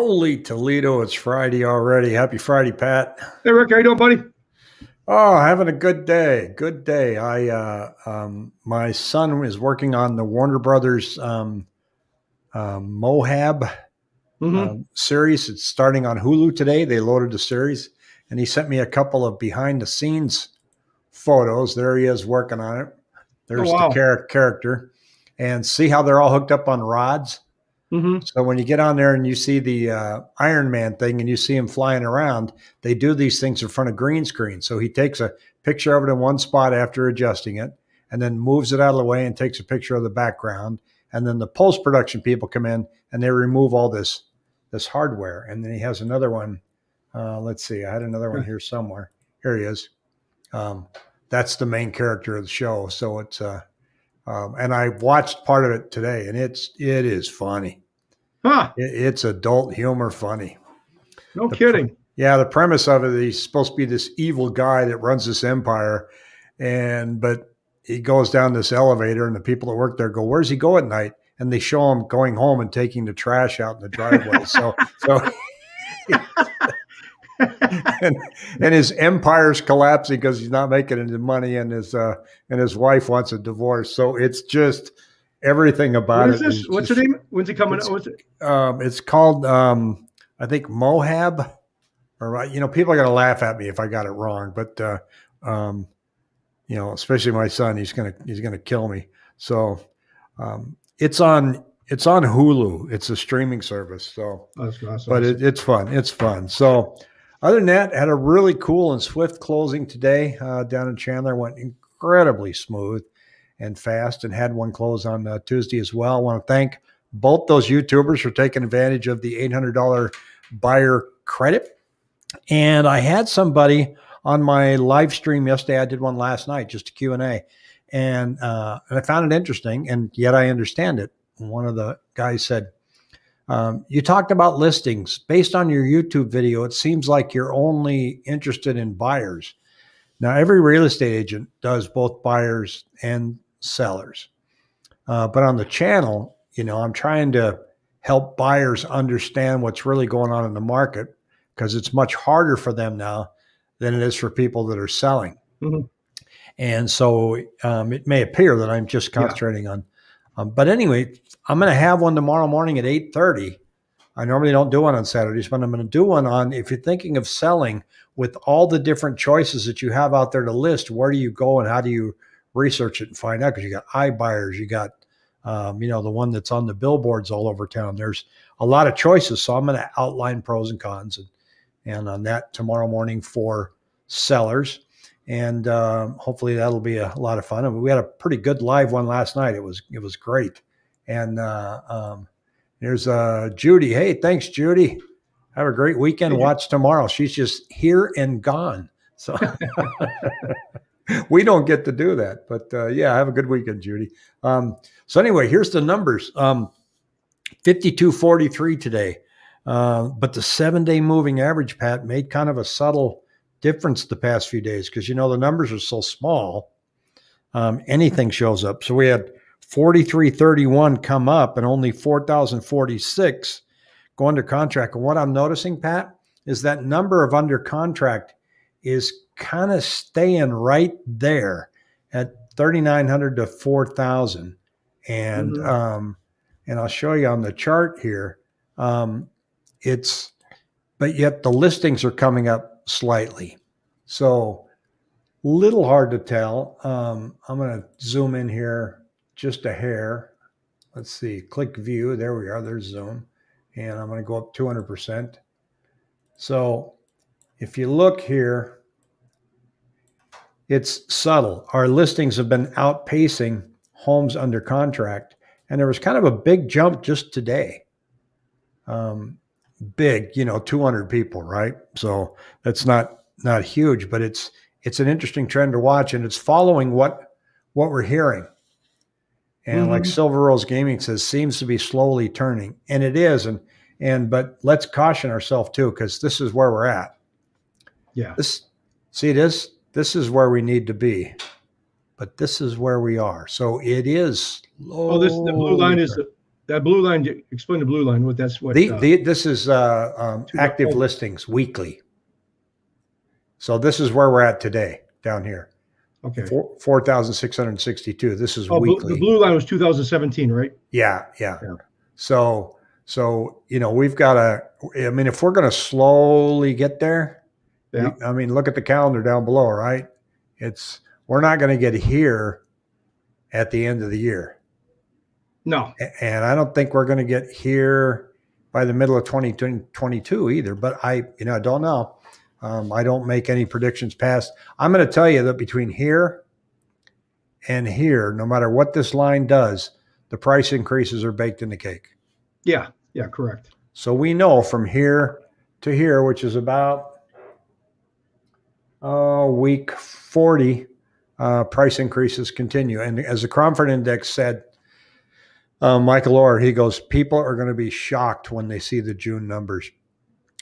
Holy Toledo, it's Friday already. Happy Friday, Pat. Hey, Rick, how you doing, buddy? Oh, having a good day. Good day. My son is working on the Warner Brothers Moab Mm-hmm. series. It's starting on Hulu today. They loaded the series, and he sent me a couple of behind the scenes photos. There he is working on it. Oh, There's the wow. character, and see how they're all hooked up on rods. Mm-hmm. So when you get on there and you see the Iron Man thing and you see him flying around, they do these things in front of green screen. So he takes a picture of it in one spot after adjusting it, and then moves it out of the way and takes a picture of the background. And then the post production people come in and they remove all this hardware. And then he has another one. Let's see, I had another one here somewhere. Here he is. Um, that's the main character of the show. So it's and I watched part of it today, and it is funny. Huh. It's adult humor funny. No The kidding. Yeah, the premise of it, he's supposed to be this evil guy that runs this empire, but he goes down this elevator, and the people that work there go, "Where's he go at night?" And they show him going home and taking the trash out in the driveway. So and his empire's collapsing because he's not making any money, and his wife wants a divorce. So it's just everything about What is it. this? What's the name? When's it coming? It's called I think Moab, or people are gonna laugh at me if I got it wrong, but especially my son, he's gonna kill me. So it's on Hulu. It's a streaming service. So, That's but awesome. it's fun. It's fun. So, other than that, had a really cool and swift closing today down in Chandler. Went incredibly smooth and fast, and had one close on Tuesday as well. I want to thank both those YouTubers for taking advantage of the $800 buyer credit. And I had somebody on my live stream yesterday. I did one last night, just a Q&A. And I found it interesting, and yet I understand it. One of the guys said, you talked about listings. Based on your YouTube video, it seems like you're only interested in buyers. Now, every real estate agent does both buyers and sellers. But on the channel, I'm trying to help buyers understand what's really going on in the market, because it's much harder for them now than it is for people that are selling. Mm-hmm. And so it may appear that I'm just concentrating on, but anyway, I'm going to have one tomorrow morning at 8:30. I normally don't do one on Saturdays, but I'm going to do one on, if you're thinking of selling, with all the different choices that you have out there to list, where do you go and how do you research it and find out? Because you got iBuyers, you got, the one that's on the billboards all over town. There's a lot of choices. So I'm going to outline pros and cons and on that tomorrow morning for sellers. And hopefully that'll be a lot of fun. I mean, we had a pretty good live one last night. It was great. And there's Judy. Hey, thanks, Judy. Have a great weekend. Watch tomorrow. She's just here and gone. So we don't get to do that. But yeah, have a good weekend, Judy. So anyway, here's the numbers. 5243 today. But the 7-day moving average, Pat, made kind of a subtle difference the past few days because, the numbers are so small. Anything shows up. So we had 4331 come up and only 4,046 go under contract. And what I'm noticing, Pat, is that number of under contract is kind of staying right there at 3,900 to 4,000. And and I'll show you on the chart here. But yet the listings are coming up slightly. So little hard to tell. I'm going to zoom in here just a hair. Let's see, click view. There we are. There's zoom. And I'm going to go up 200%. So if you look here, it's subtle. Our listings have been outpacing homes under contract. And there was kind of a big jump just today. Big, 200 people, right? So that's not huge, but it's an interesting trend to watch, and it's following what we're hearing. And like Silver Rose Gaming says, seems to be slowly turning, and it is. But let's caution ourselves too, because this is where we're at. Yeah. This is where we need to be, but this is where we are. So it is. The blue line is that blue line. Explain the blue line. What that's what. This is active listings weekly. So this is where we're at today down here. Okay. 4,662. This is weekly. The blue line was 2017, right? Yeah. So we've got to. I mean, if we're going to slowly get there, Yeah. I mean, look at the calendar down below, right? We're not going to get here at the end of the year. No. And I don't think we're going to get here by the middle of 2022 either. But I don't know. I don't make any predictions past. I'm going to tell you that between here and here, no matter what this line does, the price increases are baked in the cake. Yeah, correct. So we know from here to here, which is about week 40, price increases continue. And as the Cromford Index said, Michael Orr, he goes, people are going to be shocked when they see the June numbers.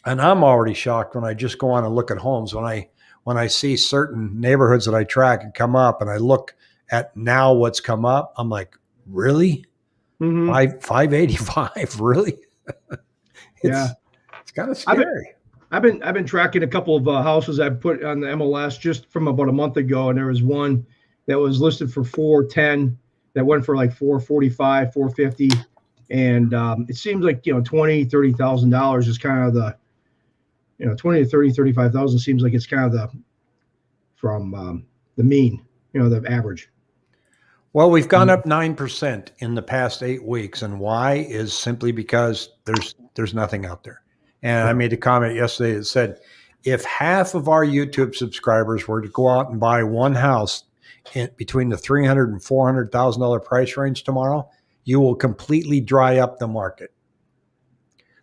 And I'm already shocked when I just go on and look at homes. When I see certain neighborhoods that I track and come up, and I look at now what's come up, I'm like, really? Mm-hmm. 585, really? It's kind of scary. I've been tracking a couple of houses I put on the MLS just from about a month ago, and there was one that was listed for 410 that went for like 445, 450, and it seems like $20,000-$30,000 is kind of the 20 to 30, 35,000 seems like it's kind of the mean, the average. Well, we've gone up 9% in the past 8 weeks, and why is simply because there's nothing out there. And I made a comment yesterday that said, if half of our YouTube subscribers were to go out and buy one house between the $300,000 and $400,000 price range tomorrow, you will completely dry up the market.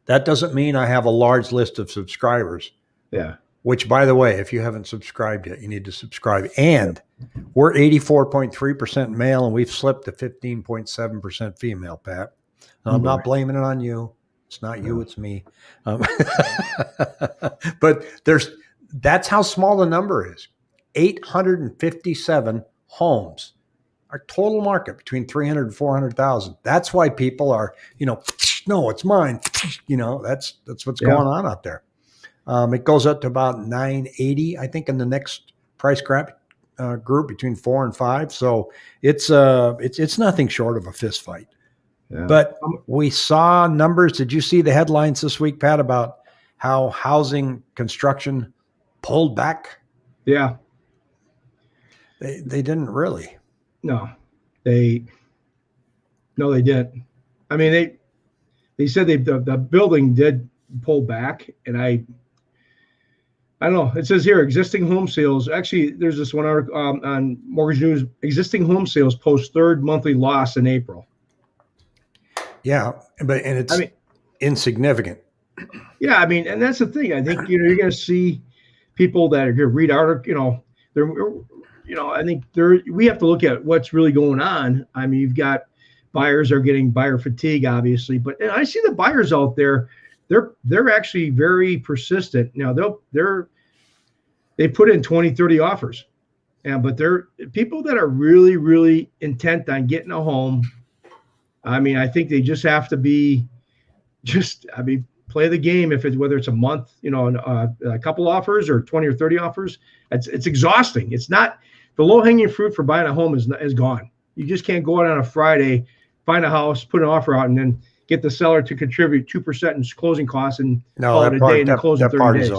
That doesn't mean I have a large list of subscribers. Yeah. Which, by the way, if you haven't subscribed yet, you need to subscribe. And we're 84.3% male, and we've slipped to 15.7% female, Pat. I'm not blaming it on you. It's not you, it's me. But that's how small the number is. 857 homes. Our total market between 300 and 400,000. That's why people are, no, it's mine. That's what's going on out there. It goes up to about 980, I think, in the next price group between 4 and 5. So it's nothing short of a fist fight. Yeah. But we saw numbers. Did you see the headlines this week, Pat, about how housing construction pulled back? Yeah. They didn't really. No, they didn't. I mean, they said the building did pull back, and I don't know. It says here existing home sales. Actually, there's this one article on Mortgage News. Existing home sales post third monthly loss in April. Yeah, and it's insignificant. Yeah, I mean, and that's the thing. I think you're going to see people that are going to read articles. I think we have to look at what's really going on. I mean, you've got buyers are getting buyer fatigue, obviously, but I see the buyers out there. They're actually very persistent. Now they put in 20, 30 offers, but they're people that are really, really intent on getting a home. I mean, I think they just have to play the game. Whether it's a month, a couple offers or 20 or 30 offers, it's exhausting. It's not the low hanging fruit for buying a home is gone. You just can't go out on a Friday, find a house, put an offer out, and then get the seller to contribute 2% in closing costs and call it a day and then close in 30 days.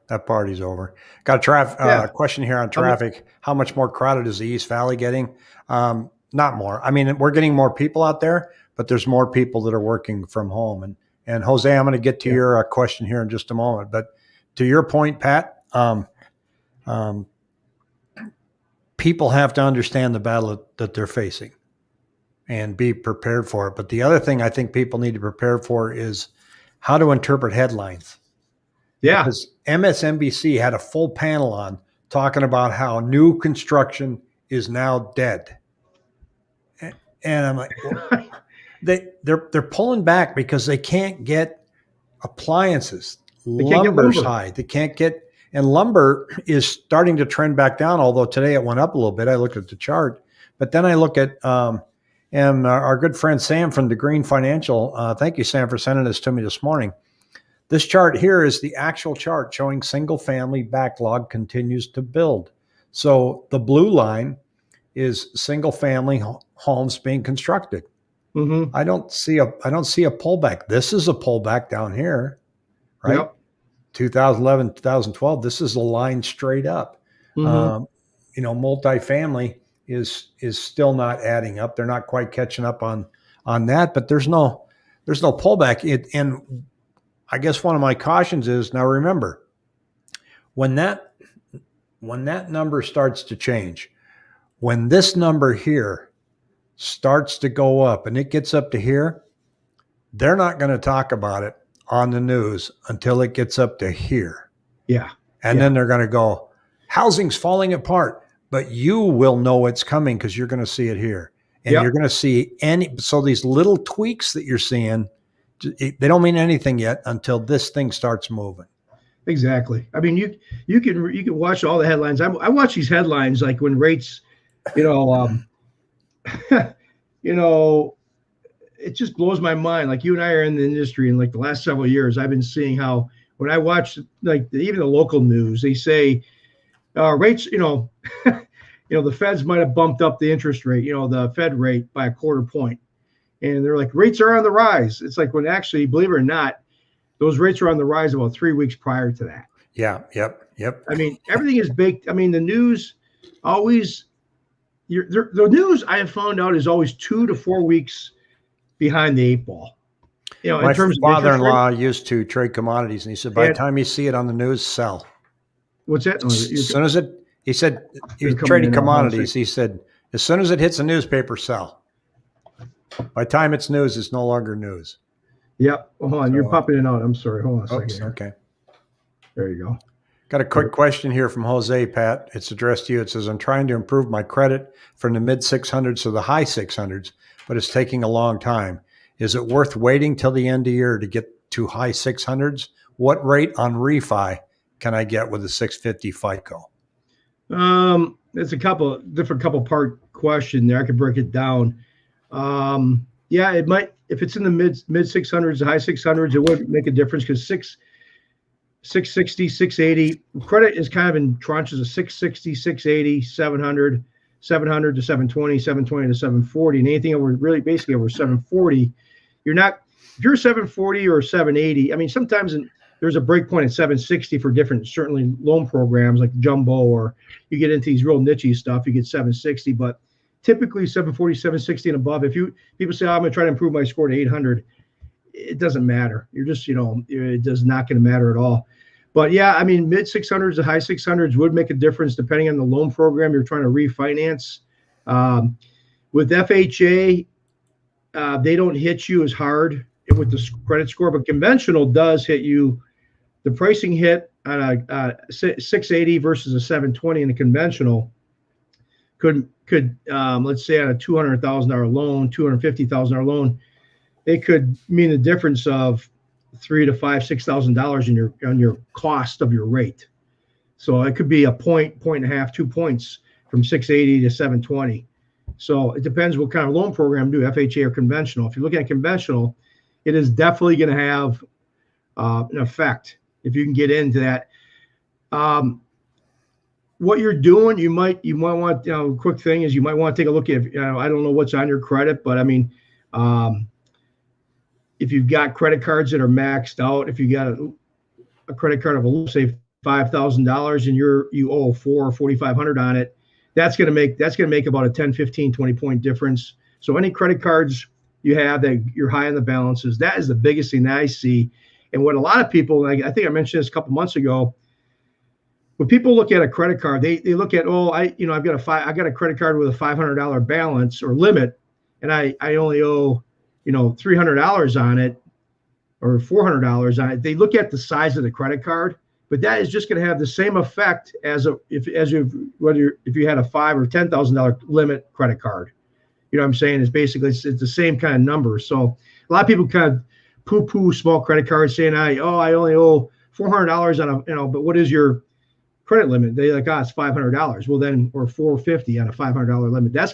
That party's over. Got a question here on traffic. How much more crowded is the East Valley getting? Not more. I mean, we're getting more people out there, but there's more people that are working from home. And Jose, I'm going to get to your question here in just a moment. But to your point, Pat, people have to understand the battle that they're facing and be prepared for it. But the other thing I think people need to prepare for is how to interpret headlines. Yeah. Because MSNBC had a full panel on talking about how new construction is now dead. And I'm like, well, they're pulling back because they can't get appliances. Lumber's high. They can't get, and lumber is starting to trend back down. Although today it went up a little bit. I looked at the chart, but then I look at, And our good friend Sam from the Green Financial, thank you, Sam, for sending this to me this morning. This chart here is the actual chart showing single family backlog continues to build. So the blue line is single family homes being constructed. Mm-hmm. I don't see a pullback. This is a pullback down here, right? Yep. 2011, 2012. This is a line straight up. Mm-hmm. Multifamily is still not adding up. They're not quite catching up on that, but there's no pullback. And I guess one of my cautions is, now remember, when that number starts to change, when this number here starts to go up and it gets up to here, they're not going to talk about it on the news until it gets up to here. Yeah. And then they're going to go, housing's falling apart, but you will know it's coming because you're going to see it here. And you're going to see so these little tweaks that you're seeing, they don't mean anything yet until this thing starts moving. Exactly. I mean, you can watch all the headlines. I watch these headlines like when rates, it just blows my mind. Like, you and I are in the industry, and like the last several years, I've been seeing how when I watch like even the local news, they say rates, the feds might have bumped up the interest rate, the Fed rate by a quarter point. And they're like, rates are on the rise. It's like, when actually, believe it or not, those rates were on the rise about 3 weeks prior to that. Yeah. Yep. I mean, everything is baked. I mean, the news always, the news I have found out is always 2 to 4 weeks behind the 8 ball. My in terms father-in-law used to trade commodities, and he said, by the time you see it on the news, sell. What's that? As soon as he said, he was trading commodities. He said, as soon as it hits a newspaper, sell. By the time it's news, it's no longer news. Yep. Hold on. You're popping in and out. I'm sorry. Hold on a second here. Okay. There you go. Got a quick question here from Jose, Pat. It's addressed to you. It says, I'm trying to improve my credit from the mid 600s to the high 600s, but it's taking a long time. Is it worth waiting till the end of the year to get to high 600s? What rate on refi can I get with a 650 FICO? It's a couple part question there. I could break it down. Yeah, it might, if it's in the mid 600s, the high 600s, it would make a difference, because 660, 680 credit is kind of in tranches of 660, 680, 700 to 720, 720 to 740, and anything over, really basically over 740, if you're 740 or 780, I mean, sometimes there's a break point at 760 for different, certainly loan programs like jumbo, or you get into these real niche stuff, you get 760, but typically 740, 760 and above. If people say, I'm going to try to improve my score to 800, it doesn't matter. You're just, it does not going to matter at all. But yeah, I mean, mid 600s to high 600s would make a difference depending on the loan program you're trying to refinance. With FHA, they don't hit you as hard with the credit score, but conventional does hit you. The pricing hit on a 680 versus a 720 in a conventional could let's say on a $200,000 loan, $250,000 loan, it could mean a difference of $3,000 to $5,000, $6,000 on your cost of your rate. So it could be a point and a half, 2 points from 680 to 720. So it depends what kind of loan program you do, FHA or conventional. If you're looking at conventional, it is definitely going to have an effect if you can get into that. What you're doing, you might want, quick thing is you might want to take a look at, I don't know what's on your credit, but I mean, if you've got credit cards that are maxed out, if you got a credit card of, let's say, $5,000 and you owe $400 or $4,500 on it, that's going to make about a 10, 15, 20 point difference. So any credit cards you have that you're high on the balances, that is the biggest thing that I see. And what a lot of people, I think I mentioned this a couple months ago, when people look at a credit card, they look at, I got a credit card with a $500 balance or limit, and I only owe, $300 on it or $400 on it. They look at the size of the credit card, but that is just going to have the same effect as if you had a $5,000 or $10,000 limit credit card. You know what I'm saying? It's basically it's the same kind of number. So a lot of people kind of poo-poo small credit cards, saying, I only owe $400 on a, but what is your credit limit? They like, it's $500. Well then, or $450 on a $500 limit. That's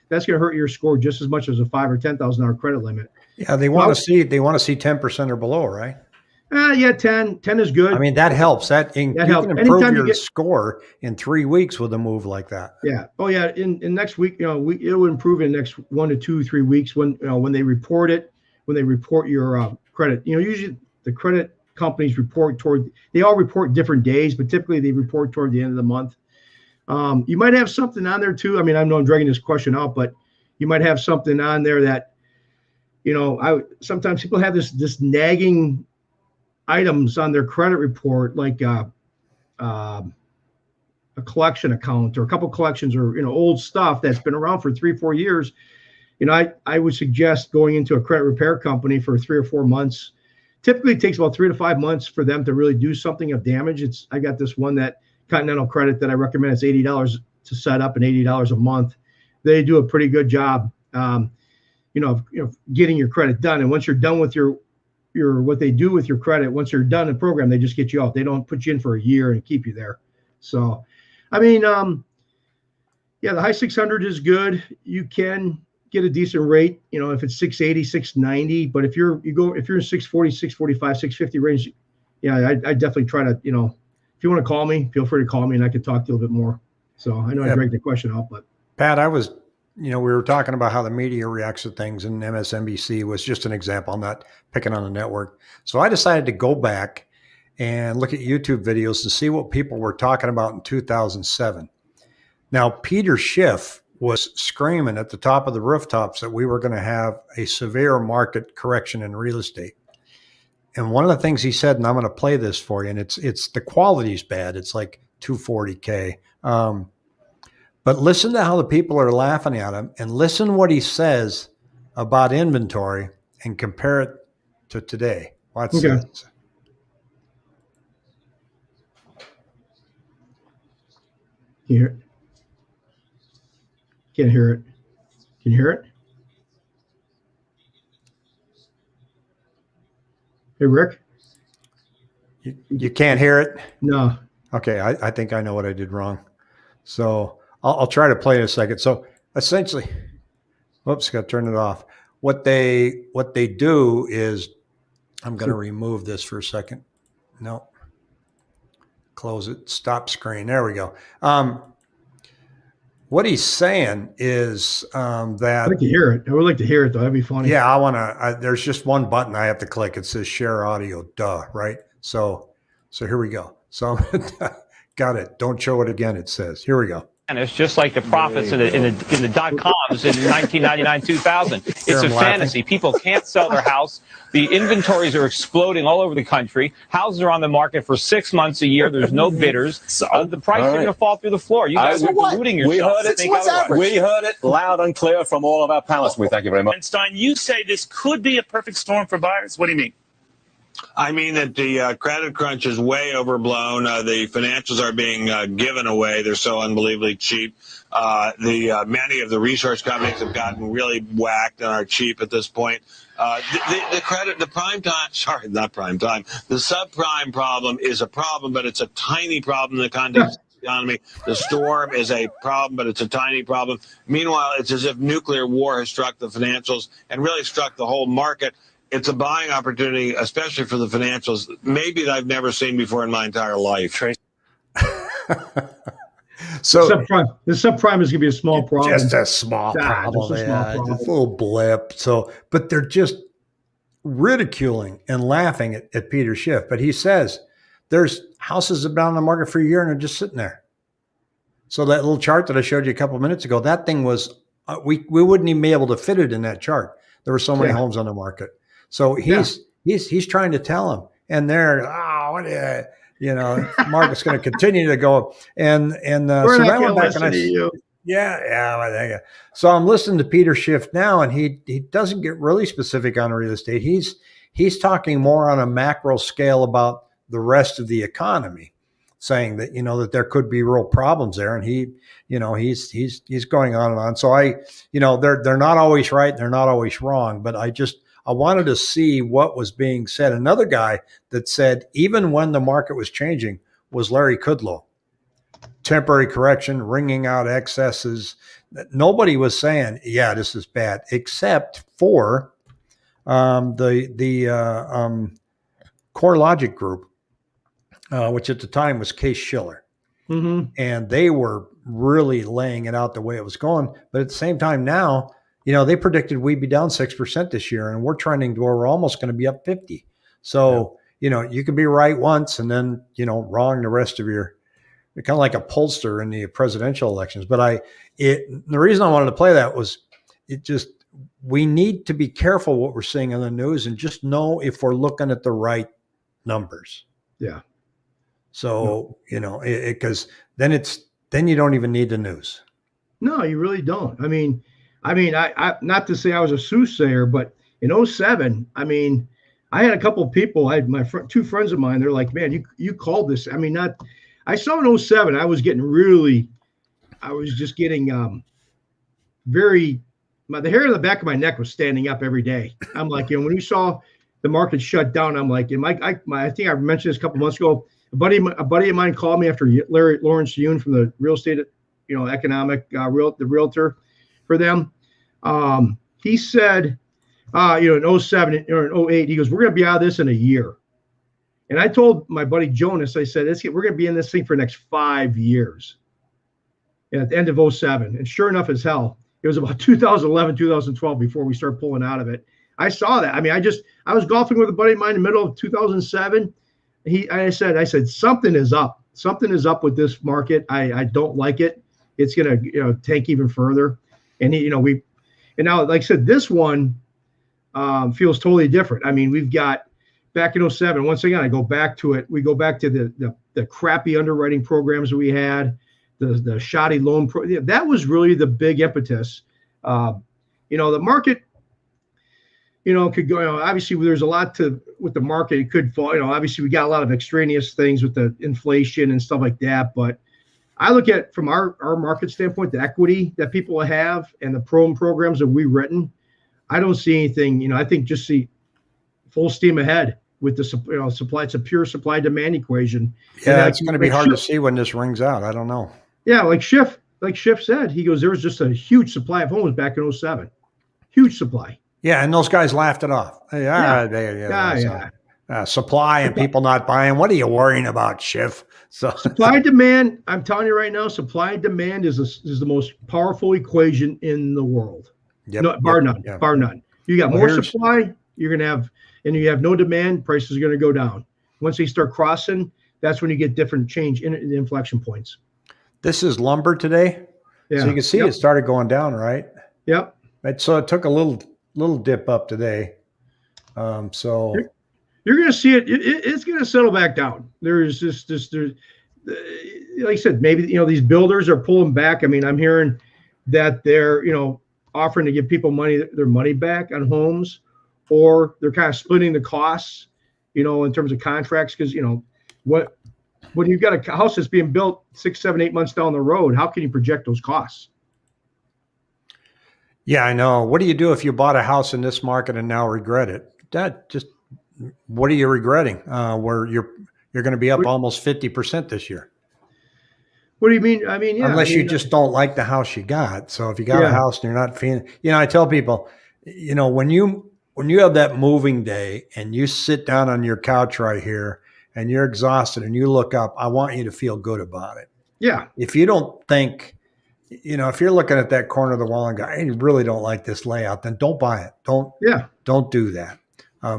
that's going to hurt your score just as much as a $5,000 or $10,000 credit limit. Yeah, they want to see 10% or below, right? Yeah, 10 is good. I mean, that helps. You helps. can improve Anytime you your get score in 3 weeks with a move like that. Yeah. Oh, yeah. In next week, it will improve in the next 1 to 2, 3 weeks when they report it, when they report your credit. Usually the credit companies they all report different days, but typically they report toward the end of the month. You might have something on there too. I mean, I know I'm dragging this question out, but you might have something on there that, sometimes people have this nagging items on their credit report, like a collection account or a couple collections or old stuff that's been around for 3-4 years. I would suggest going into a credit repair company for 3 or 4 months. Typically it takes about 3 to 5 months for them to really do something of damage. I got this one, that Continental Credit, that I recommend. It's $80 to set up and $80 a month. They do a pretty good job getting your credit done. And once you're done with your what they do with your credit, once you're done in the program, they just get you out. They don't put you in for a year and keep you there. So I mean, yeah, the high 600 is good. You can get a decent rate, if it's 680, 690. But if you're in 640, 645, 650 range, yeah, I definitely try to, if you want to call me, feel free to call me and I can talk to you a little bit more. So I know I dragged the question out, but Pat, we were talking about how the media reacts to things, and MSNBC was just an example. I'm not picking on the network. So I decided to go back and look at YouTube videos to see what people were talking about in 2007. Now, Peter Schiff was screaming at the top of the rooftops that we were going to have a severe market correction in real estate. And one of the things he said, and I'm going to play this for you, and it's the quality's bad. It's like $240K. But listen to how the people are laughing at him, and listen what he says about inventory and compare it to today. Watch this. Can you hear it? Can't hear it. Can you hear it? Hey, Rick? You can't hear it? No. Okay, I think I know what I did wrong. So I'll try to play in a second. So essentially, whoops, got to turn it off. What they do is, I'm going to remove this for a second. No. Close it. Stop screen. There we go. What he's saying is that I'd like to hear it. I would like to hear it, though. That'd be funny. Yeah, I want to. There's just one button I have to click. It says share audio. Duh, right? So here we go. So got it. Don't show it again. It says. Here we go. And it's just like the profits in the dot-coms in 1999, 2000. It's a fantasy. People can't sell their house. The inventories are exploding all over the country. Houses are on the market for 6 months a year. There's no bidders. The price is going to fall through the floor. You guys are deluding yourself. We heard it loud and clear from all of our panelists. We thank you very much. Einstein, you say this could be a perfect storm for buyers. What do you mean? I mean that the credit crunch is way overblown. The financials are being given away. They're so unbelievably cheap. Many of the resource companies have gotten really whacked and are cheap at this point. The subprime problem is a problem, but it's a tiny problem in the context of the economy. The storm is a problem, but it's a tiny problem. Meanwhile, it's as if nuclear war has struck the financials and really struck the whole market. It's a buying opportunity, especially for the financials, maybe that I've never seen before in my entire life. So the subprime is going to be a small problem. Just a small problem. Just a little blip. So, but they're just ridiculing and laughing at Peter Schiff. But he says there's houses that have been on the market for a year and are just sitting there. So that little chart that I showed you a couple of minutes ago, that thing was, we wouldn't even be able to fit it in that chart. There were so many homes on the market. So he's trying to tell them, and they're market's going to continue to go, and so I went back and so I'm listening to Peter Schiff now, and he doesn't get really specific on real estate. He's talking more on a macro scale about the rest of the economy, saying that that there could be real problems there, and he's going on and on. So they're not always right, they're not always wrong, but I wanted to see what was being said. Another guy that said even when the market was changing was Larry Kudlow. temporary correction, wringing out excesses. Nobody was saying, yeah, this is bad, except for the Core Logic Group, which at the time was Case Schiller. Mm-hmm. And they were really laying it out the way it was going. But at the same time now, they predicted we'd be down 6% this year, and we're trending to where we're almost going to be up 50. So, you can be right once and then, wrong the rest of your, you're kind of like a pollster in the presidential elections. But the reason I wanted to play that was we need to be careful what we're seeing on the news and just know if we're looking at the right numbers. Yeah. So, because then you don't even need the news. No, you really don't. I mean, I not to say I was a soothsayer, but in 2007, I had a couple of people, I had two friends of mine. They're like, man, you called this. I saw in 2007, I was just getting the hair on the back of my neck was standing up every day. I'm like, when you saw the market shut down, I'm like, I think I mentioned this a couple months ago. A buddy of mine called me after Lawrence Yoon from the real estate, economic the realtor for them. He said, in 07 or in 08, he goes, we're going to be out of this in a year. And I told my buddy Jonas, I said, we're going to be in this thing for the next 5 years. And at the end of 07, and sure enough as hell, it was about 2011, 2012 before we started pulling out of it. I saw that. I was golfing with a buddy of mine in the middle of 2007. I said, something is up. Something is up with this market. I don't like it. It's going to, tank even further. And now, like I said, this one feels totally different. We've got back in 07. Once again, I go back to it. We go back to the crappy underwriting programs that we had, the shoddy loan that was really the big impetus. The market, could go, obviously there's a lot with the market. It could fall, obviously we got a lot of extraneous things with the inflation and stuff like that. But I look at from our market standpoint, the equity that people have and the programs that we've written, I don't see anything, I think just see full steam ahead with the supply. It's a pure supply demand equation. Yeah, it's going to be hard to see when this rings out. I don't know. Yeah. Like Schiff said, he goes, there was just a huge supply of homes back in 07, huge supply. Yeah, and those guys laughed it off. Supply and people not buying. What are you worrying about, Schiff? So supply demand. I'm telling you right now, supply and demand is the most powerful equation in the world. Bar none. Yep. Bar none. You got more supply, you're gonna have, and you have no demand. Prices are gonna go down. Once they start crossing, that's when you get different change in the inflection points. This is lumber today. Yeah. So you can see it started going down, right? Yep. So it took a little dip up today. So you're going to see it's going to settle back down. There's like I said, maybe, these builders are pulling back. I'm hearing that they're, offering to give people their money back on homes, or they're kind of splitting the costs, in terms of contracts. Cause when you've got a house that's being built 6, 7, 8 months down the road, how can you project those costs? Yeah, I know. What do you do if you bought a house in this market and now regret it? What are you regretting? Where you're going to be up almost 50% this year. What do you mean? Yeah. Unless you just don't like the house you got. So if you got a house and you're not feeling, I tell people, when you have that moving day and you sit down on your couch right here and you're exhausted and you look up, I want you to feel good about it. Yeah. If you don't think, if you're looking at that corner of the wall and go, I really don't like this layout, then don't buy it. Don't do that.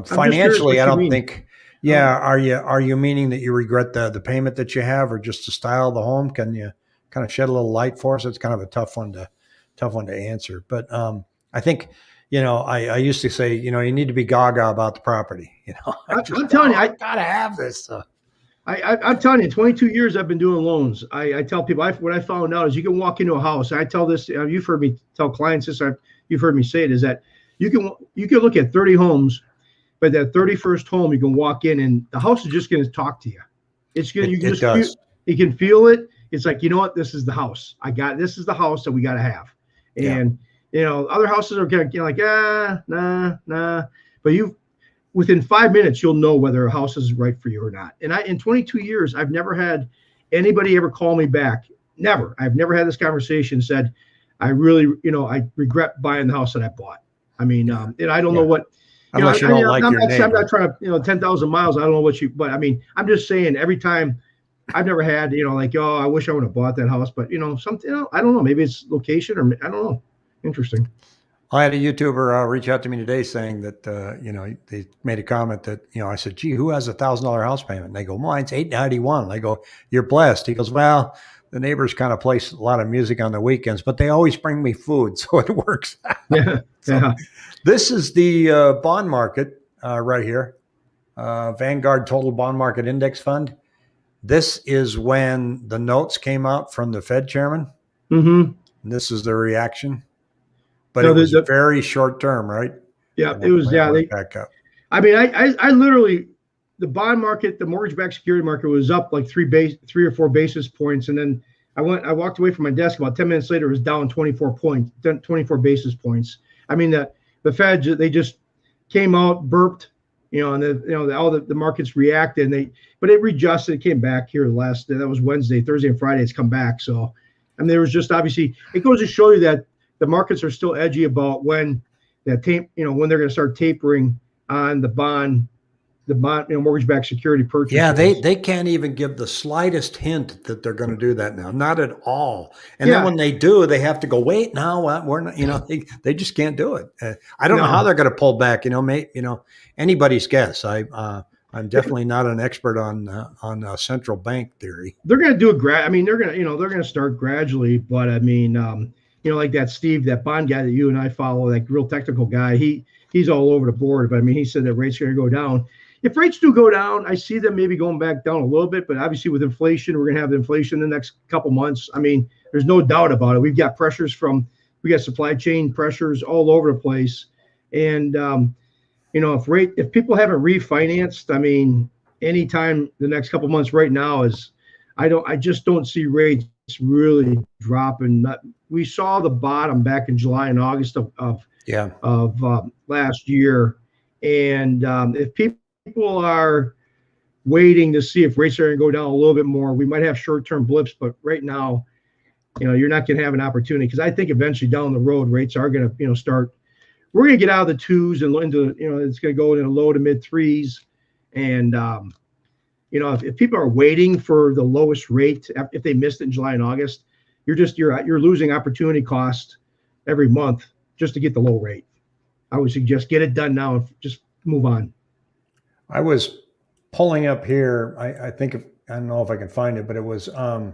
Financially, I don't think. Yeah. Are you meaning that you regret the payment that you have, or just the style of the home? Can you kind of shed a little light for us? It's kind of a tough one to answer. But I think, I used to say, you need to be gaga about the property. I'm telling you, I gotta have this. I'm telling you, 22 years I've been doing loans. I tell people, what I found out is you can walk into a house. I tell this, you've heard me tell clients this, you've heard me say it, is that you can look at 30 homes, but that 31st home, you can walk in and the house is just going to talk to you. It's going to, you can feel it. It's like, this is the house. This is the house that we got to have. And, other houses are kind of like, nah. But within 5 minutes, you'll know whether a house is right for you or not. And in 22 years, I've never had anybody ever call me back never. I've never had this conversation said, I really, I regret buying the house that I bought. I mean, and I don't know what, Unless you don't like your neighbor. I'm not trying to, 10,000 miles. I don't know what but I mean, I'm just saying every time I've never had, like, I wish I would have bought that house, but something, I don't know, maybe it's location or I don't know. Interesting. I had a YouTuber reach out to me today saying that, they made a comment that, I said, gee, who has $1,000 house payment? And they go, mine's $891. And I go, you're blessed. He goes, well, the neighbors kind of play a lot of music on the weekends, but they always bring me food. So it works out. Yeah. So this is the bond market right here. Vanguard Total Bond Market Index Fund. This is when the notes came out from the Fed chairman. Mm-hmm. And this is the reaction. But it was very short term, right? Yeah, it was. Yeah, they back up. I mean, I literally, the bond market, the mortgage-backed security market was up like 3 or 4 basis points, and then I walked away from my desk. About 10 minutes later, it was down 24 basis points. I mean, the Fed, they just came out, burped, and all the markets reacted, but it readjusted. It came back here that was Wednesday, Thursday, and Friday. It's come back. So, I mean, there was just obviously, it goes to show you that the markets are still edgy about when when they're going to start tapering on the bond, mortgage-backed security purchase. Yeah, they can't even give the slightest hint that they're going to do that now, not at all. And then when they do, they have to go, wait, no, we're not. They just can't do it. I don't know how they're going to pull back. Anybody's guess. I'm definitely not an expert on central bank theory. They're going to do it. They're going to start gradually, but I mean. Like that Steve, that bond guy that you and I follow, that real technical guy, he's all over the board. But I mean, he said that rates are going to go down. If rates do go down, I see them maybe going back down a little bit. But obviously, with inflation, we're going to have inflation in the next couple months. I mean, there's no doubt about it. We've got we got supply chain pressures all over the place. And if people haven't refinanced, I mean, anytime the next couple months right now I just don't see rates really dropping. We saw the bottom back in July and August of last year, and if people are waiting to see if rates are going to go down a little bit more, we might have short-term blips. But right now, you're not going to have an opportunity, because I think eventually down the road rates are going to start. We're going to get out of the 2s and into it's going to go into low to mid 3s, and if people are waiting for the lowest rate, if they missed it in July and August, you're losing opportunity cost every month just to get the low rate. I would suggest get it done now and just move on. I was pulling up here. I don't know if I can find it, but it was the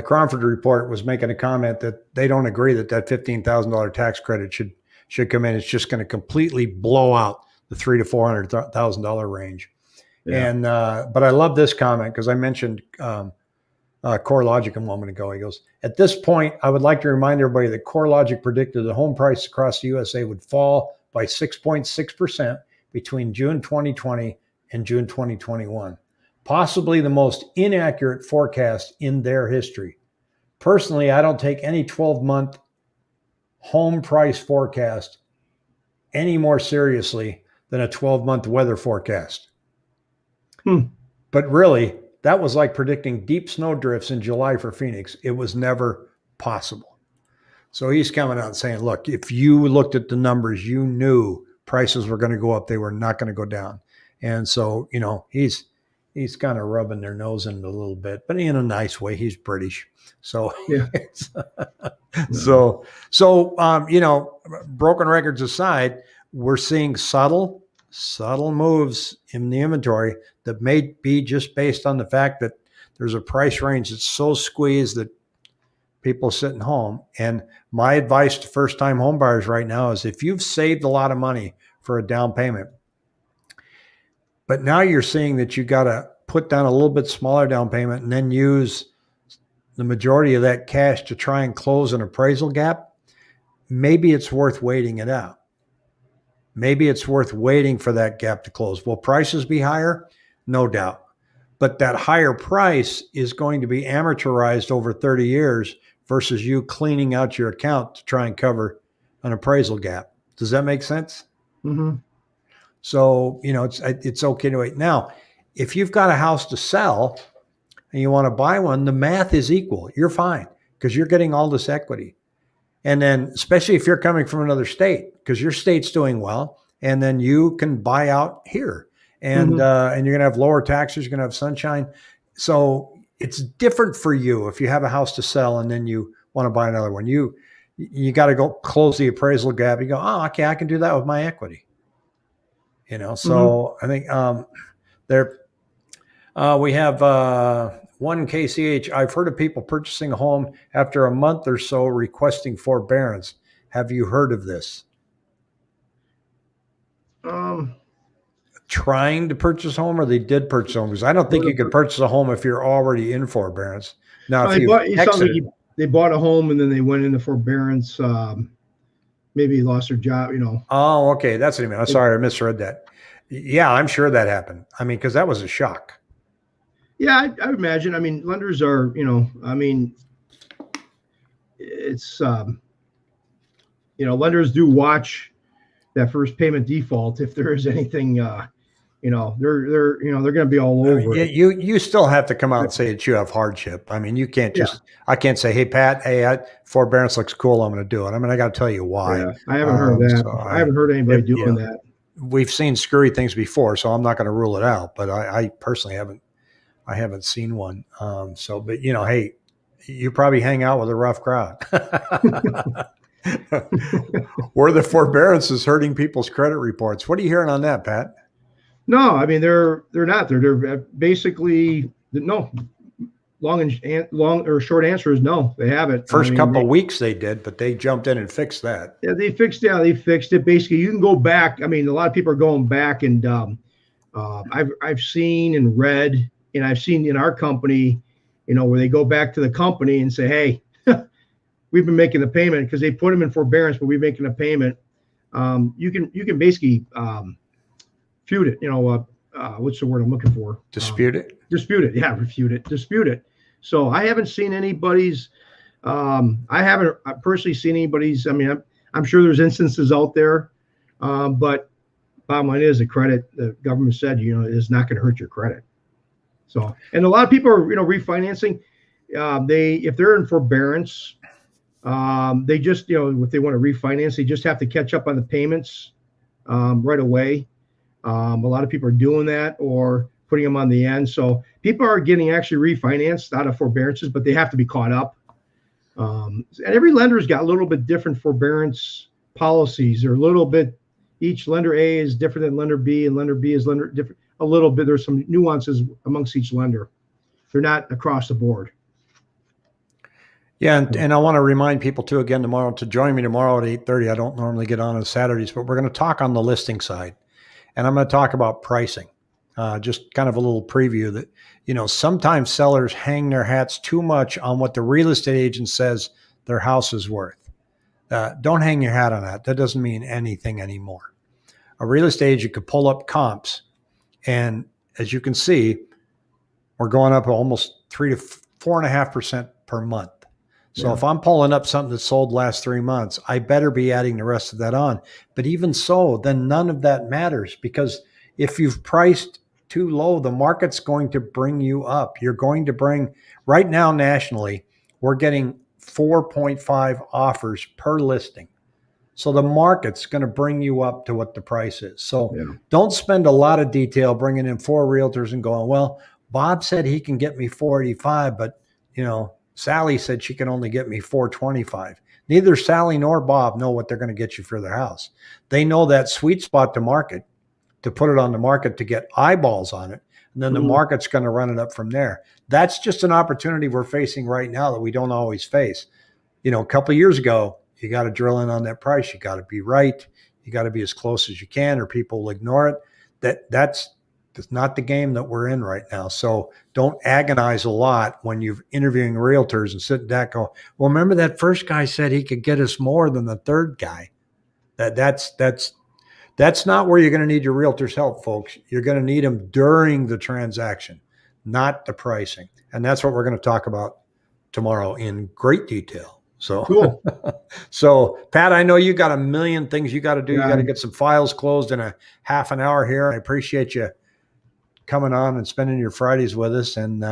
Cromford report was making a comment that they don't agree that $15,000 tax credit should come in. It's just going to completely blow out the $300,000 to $400,000 range. Yeah. And but I love this comment, because I mentioned CoreLogic a moment ago. He goes, at this point, I would like to remind everybody that CoreLogic predicted the home price across the USA would fall by 6.6% between June 2020 and June 2021, possibly the most inaccurate forecast in their history. Personally, I don't take any 12-month home price forecast any more seriously than a 12-month weather forecast. But really, that was like predicting deep snow drifts in July for Phoenix. It was never possible. So he's coming out and saying, look, if you looked at the numbers, you knew prices were going to go up. They were not going to go down. And so, he's kind of rubbing their nose in it a little bit, but in a nice way. He's British. So, yeah. Broken records aside, we're seeing subtle moves in the inventory that may be just based on the fact that there's a price range that's so squeezed that people sitting home. And my advice to first-time home buyers right now is, if you've saved a lot of money for a down payment, but now you're seeing that you got to put down a little bit smaller down payment and then use the majority of that cash to try and close an appraisal gap, maybe it's worth waiting it out. Maybe it's worth waiting for that gap to close. Will prices be higher? No doubt. But that higher price is going to be amortized over 30 years versus you cleaning out your account to try and cover an appraisal gap. Does that make sense? Mm-hmm. So, it's okay to wait. Now, if you've got a house to sell and you want to buy one, the math is equal. You're fine because you're getting all this equity. And then, especially if you're coming from another state, because your state's doing well, and then you can buy out here, and and you're going to have lower taxes, you're going to have sunshine. So it's different for you if you have a house to sell and then you want to buy another one. You got to go close the appraisal gap. You go, oh, okay, I can do that with my equity. So I think we have one KCH. I've heard of people purchasing a home after a month or so requesting forbearance. Have you heard of this? Trying to purchase a home, or they did purchase a home? Because I don't think you could purchase a home if you're already in forbearance. Now, they bought a home and then they went into forbearance. Maybe lost their job. Oh, okay, that's what I mean. I'm sorry, I misread that. Yeah, I'm sure that happened. I mean, because that was a shock. Yeah, I would imagine. I mean, lenders are, it's, lenders do watch that first payment default. If there is anything, they're going to be all over. You still have to come out and say that you have hardship. I mean, you can't I can't say, hey, Pat, forbearance looks cool, I'm going to do it. I mean, I got to tell you why. Yeah, I haven't heard that. So I haven't heard anybody doing that. We've seen screwy things before, so I'm not going to rule it out, but I personally haven't seen one. But hey, you probably hang out with a rough crowd. Where the forbearance is hurting people's credit reports. What are you hearing on that, Pat? No, I mean, they're not. They're basically no. Long or short answer is no. They haven't. First couple of weeks they did, but they jumped in and fixed that. Yeah, they fixed it. Basically, you can go back. I mean, a lot of people are going back, and I've seen and read, and I've seen in our company, where they go back to the company and say, hey, we've been making the payment, because they put them in forbearance, but we're making a payment. You can basically feud it. What's the word I'm looking for? Dispute it. Dispute it. Yeah, refute it. Dispute it. So I haven't seen anybody's. I haven't personally seen anybody's. I mean, I'm sure there's instances out there, but bottom line is the government said, is not going to hurt your credit. So, and a lot of people are, refinancing. If they're in forbearance, they just, if they want to refinance, they just have to catch up on the payments right away. A lot of people are doing that or putting them on the end. So people are getting actually refinanced out of forbearances, but they have to be caught up. And every lender's got a little bit different forbearance policies. They're a little bit, each lender A is different than lender B, and lender B is different a little bit. There's some nuances amongst each lender. They're not across the board. Yeah, and I want to remind people too, again, tomorrow, to join me tomorrow at 8:30. I don't normally get on Saturdays, but we're going to talk on the listing side, and I'm going to talk about pricing. Just kind of a little preview that, sometimes sellers hang their hats too much on what the real estate agent says their house is worth. Don't hang your hat on that. That doesn't mean anything anymore. A real estate agent could pull up comps, and as you can see, we're going up almost 3 to 4.5% per month. So if I'm pulling up something that sold last 3 months, I better be adding the rest of that on. But even so, then none of that matters, because if you've priced too low, the market's going to bring you up. You're going to bring, right now nationally, we're getting 4.5 offers per listing. So the market's going to bring you up to what the price is. So don't spend a lot of detail bringing in 4 realtors and going, well, Bob said he can get me 485, but Sally said she can only get me 425. Neither Sally nor Bob know what they're going to get you for their house. They know that sweet spot to market, to put it on the market, to get eyeballs on it. And then the market's going to run it up from there. That's just an opportunity we're facing right now that we don't always face. A couple of years ago, you got to drill in on that price. You got to be right. You got to be as close as you can, or people will ignore it. That's not the game that we're in right now. So don't agonize a lot when you're interviewing realtors and sitting back and go, well, remember that first guy said he could get us more than the third guy. That's not where you're going to need your realtor's help, folks. You're going to need them during the transaction, not the pricing. And that's what we're going to talk about tomorrow in great detail. So, cool. So Pat, I know you got a million things you got to do. You got to get some files closed in a half an hour here. I appreciate you coming on and spending your Fridays with us. And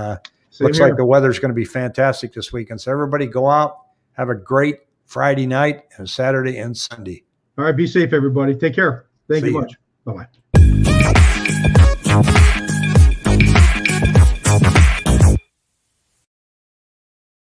Looks here. like the weather's going to be fantastic this weekend. So everybody go out, have a great Friday night and Saturday and Sunday. All right. Be safe, everybody. Take care. Thank See you ya. much. Bye-bye.